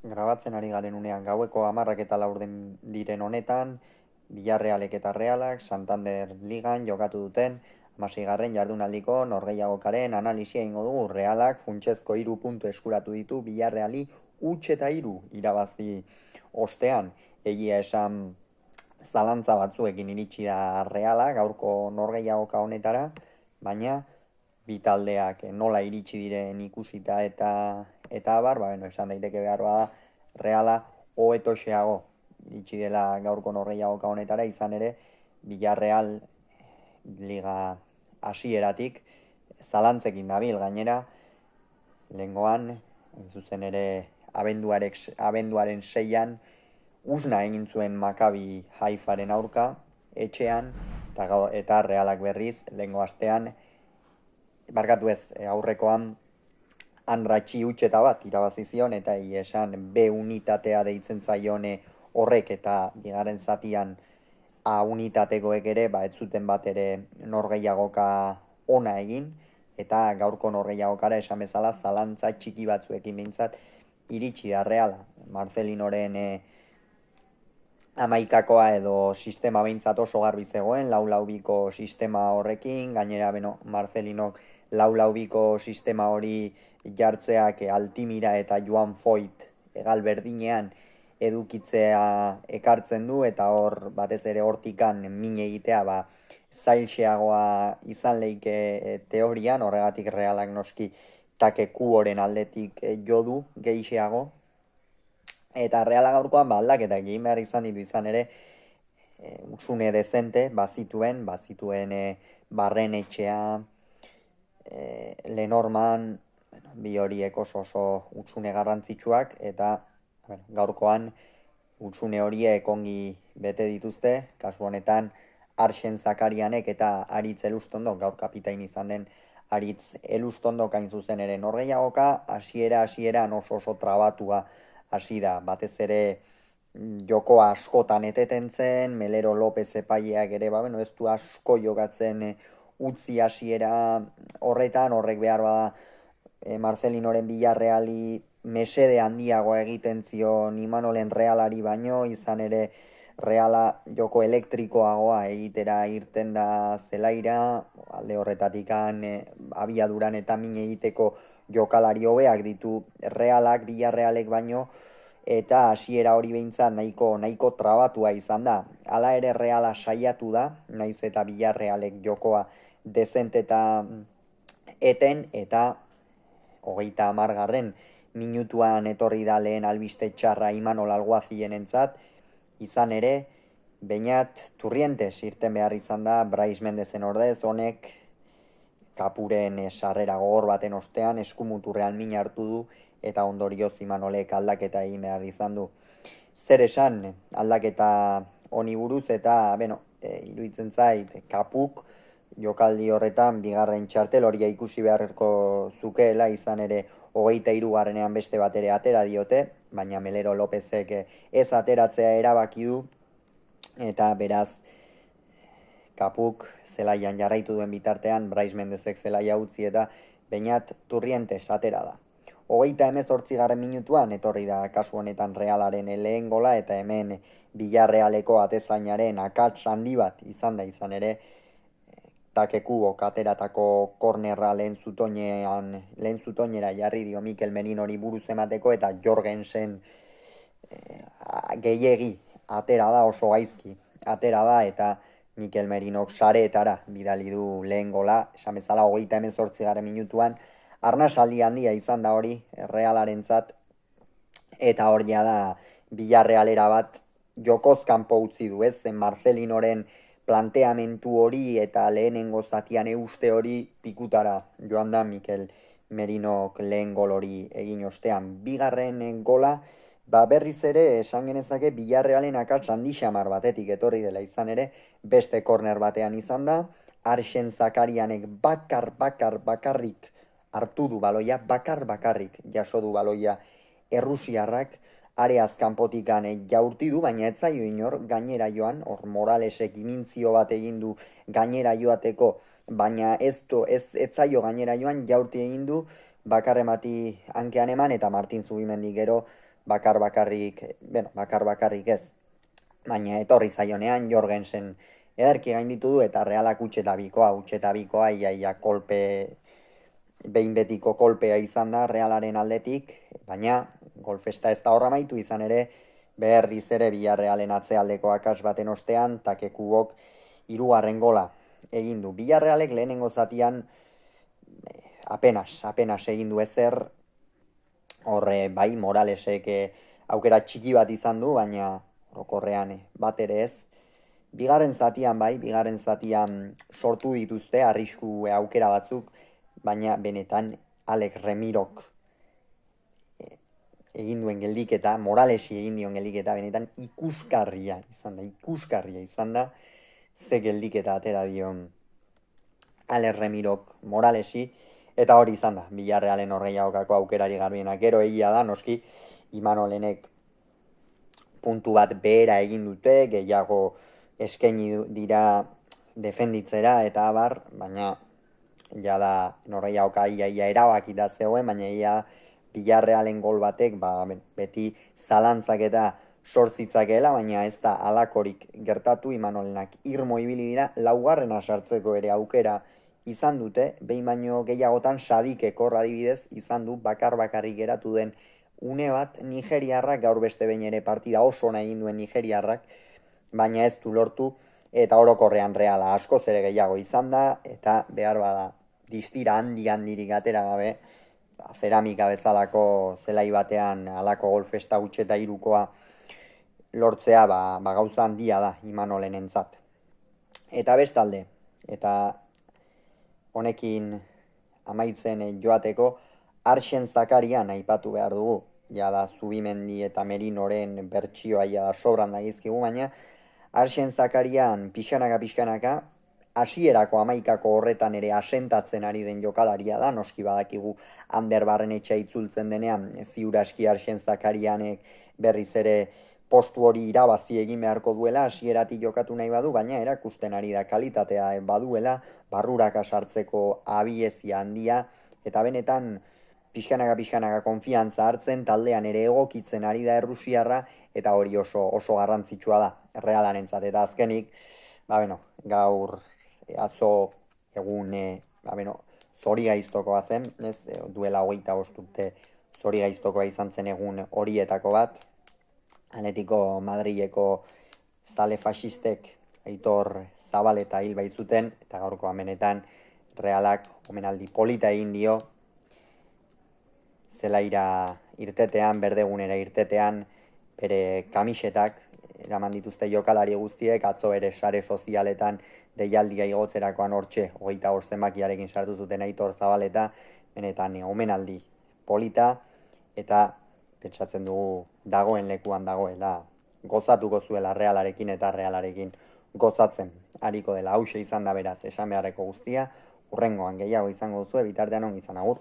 Grabatzen ari garen unean gaueko 10:04 diren honetan, Villarrealek eta Realak Santander Ligan jokatu duten 16. jardunaldiko norgehiagokaren analisia egingo dugu. Realak funtsezko 3 puntu eskuratu ditu Villarreali huts eta 3 irabazi ostean. Egia esan zalantza batzuekin iritsi da Reala gaurko norgehiagoka honetara, baina bi taldeak nola iritsi diren ikusita eta abar, esan daiteke behar bada Reala hoetoxeago iritsi dela gaurko norgehiagoka honetara, izan ere Villarreal liga hasieratik zalantzekin dabil gainera, lehengoan zuzen ere abenduaren 6an usna egin zuen Maccabi Haifaren aurka etxean, eta Realak berriz lehengo astean barkatu ez, aurrekoan Andratxi utxeta bat irabazi zion, eta esan B unitatea deitzen zaione horrek, eta bigarren zatian A unitatekoek ere ez zuten bat ere norgehiagoka ona egin, eta gaurko norgehiagokara esan bezala zalantza txiki batzuekin behintzat iritsi da Reala. Marcelinoren amaikakoa edo sistema behintzat oso garbi zegoen, lau-laubiko sistema horrekin, gainera Marcelinok lau-laubiko sistema hori jartzeak Altimira eta Joan Foyt egal berdinean edukitzea ekartzen du, eta hor batez ere hortikan min egitea zailxeagoa izan leike teorian, horregatik Realak noski takekuoren aldetik jo du gehixeago, eta Reala gaurkoan aldaketak egin behar izan ditu, izan ere utzune dezente bazituen Barren etxea, Lenorman, bi horiek oso utzune garrantzitsuak, eta gaurkoan utzune horiek ongi bete dituzte, kasu honetan Arsen Zakarianek eta Aritz Elustondo, gaur kapitain izan den Aritz Elustondo kain zuzen ere norgehiagoka, hasieran oso trabatua hasi da, batez ere joko askotan eteten zen, Melero Lopez epaileak ere ez du asko jokatzen utzi hasiera horretan, horrek behar bada Marcelinoren Villarreali mesede handiagoa egiten zion Imanolen Realari baino, izan ere Reala joko elektrikoagoa egitera irten da zelaira, alde horretatikan abiaduran eta min egiteko jokalari hobeak ditu Realak, Villarrealek baino, eta hasiera hori behintzat nahiko trabatua izan da. Hala ere Reala saiatu da, naiz eta Villarrealek jokoa dezente eta eten, eta 30. minutuan etorri da lehen albiste txarra Imanol Alguazilenentzat, izan ere Beñat Turrientes irten behar izan da Brais Mendezen ordez, honek Kapuren sarrera gogor baten ostean eskumuturrean min hartu du, eta ondorioz Imanolek aldaketa egin behar izan du. Zer esan aldaketa honi buruz, eta iruditzen zait Kapuk jokaldi horretan bigarren txartel horia ikusi beharko zukeela, izan ere 23. beste bat ere atera diote, baina Melero Lopezek ez ateratzea erabaki du, eta beraz Kapuk zelaian jarraitu duen bitartean Brais Mendezek zelaia utzi eta Beñat Turrientes atera da. 38. minutuan etorri da kasu honetan Realaren lehen gola, eta hemen Villarrealeko atezainaren akats handi bat izan da, izan ere Takekuok ateratako kornerra lehen zutoinera jarri dio Mikel Merinori buruz emateko, eta Jorgensen gehiegi atera da, oso gaizki atera da, eta Mikel Merinok sareetara bidali du lehen gola, esan bezala 38. minutuan, arnasaldi handia izan da hori Realarentzat, eta hor da Villarrealera bat jokoz kanpo utzi du, ez zen Marcelinoren planteamentu hori eta lehenengo zatian euste hori pikutara joan da Mikel Merinok lehen gol hori egin ostean. Bigarren gola, berriz ere esan genezake Villarrealen akats handi xamar batetik etorri dela, izan ere beste korner batean izan da, Arsen Zakarianek bakarrik hartu du baloia, bakarrik jaso du baloia errusiarrak, areaz kanpotikan jaurti du, baina ez zaio inor gainera joan, hor Moralesek imintzio bat egin du gainera joateko, baina ez zaio gainera joan, jaurti egin du, bakarremati hankean eman, eta Martin Zubimendi gero bakar-bakarrik ez, baina etorri zaionean Jorgensen ederki gainditu du eta Realak utxeta bikoa, iaia kolpe, behin betiko kolpea izan da Realaren aldetik, baina golfesta ez da horra maitu izan ere, berriz ere Villarrealen atzealdeko akas baten ostean, Takekubok 3. gola egin du. Villarrealek lehenengo zatian apenas egin du ezer, horre bai Moralesek aukera txiki bat izan du, baina orokorrean bat ere ez. Bigarren zatian sortu dituzte arrisku aukera batzuk, baina benetan Alex Remirok egin duen geldiketa, Moralesi egin dion geldiketa, benetan ikusgarria izan da, ze geldiketa atera dion Alex Remirok Moralesi, eta hori izan da, Villarrealen horreiagokako aukerari garbienak. Gero egia da, noski, Imanolenek puntu bat behera egin dute, gehiago eskaini dira defenditzera eta abar, baina ja da norreiagoka ia erabakita zegoen, baina ia Villarrealen gol batek beti zalantzak eta sortzitzakeela, baina ez da alakorik gertatu. Imanolenak irmo ibili dira, 4. sartzeko ere aukera izan dute, behin baino gehiagotan Sadikeko adibidez izan du bakar-bakarrik geratu den une bat nigeriarrak, gaur beste behin ere partida oso ona egin duen nigeriarrak, baina ez du lortu, eta orokorrean Reala askoz ere gehiago izan da, eta behar bada distira handirik atera gabe, zeramika bezalako zelai batean alako golfesta utxeta 3koa lortzea gauza handia da Imanolenentzat. Eta bestalde, eta honekin amaitzen joateko, Arsen Zakarian aipatu behar dugu, da Zubimendi eta Merinoren bertsioa da sobran dagizkigu, baina Arsen Zakarian pixkanaka, hasierako 11ko horretan ere asentatzen ari den jokalaria da, noski badakigu Ander Barrenetxea itzultzen denean, ziuraski Arsen Zakarianek berriz ere postu hori irabazi egin beharko duela, hasieratik jokatu nahi badu, baina erakusten ari da kalitatea baduela, barruraka sartzeko abiezia handia, eta benetan pixkanaka konfiantza hartzen, taldean ere egokitzen ari da errusiarra, eta hori oso garrantzitsua da Realarentzat. Eta azkenik, gaur atzo egun zorigaiztokoa zen, duela 25 urte zorigaiztokoa izan zen egun horietako bat, Atletico Madrileko zale fasistek Aitor Zabaleta hil baitzuten, eta gaurko amenetan Realak omenaldi polita egin dio, zelaira irtetean, berdegunera irtetean, bere kamisetak eraman dituzte jokalari guztiek, atzo ere sare sozialetan deialdia igotzerakoan hortxe, 25 zenbakiarekin sartu zuten Aitor Zabaleta, benetan omenaldi polita, eta pentsatzen dugu dagoen lekuan dagoela, gozatuko zuela Realarekin eta Realarekin gozatzen ariko dela. Hauxe izan da beraz, esan beharreko guztia, hurrengoan gehiago izango duzu, bitartean ongi izan, agur.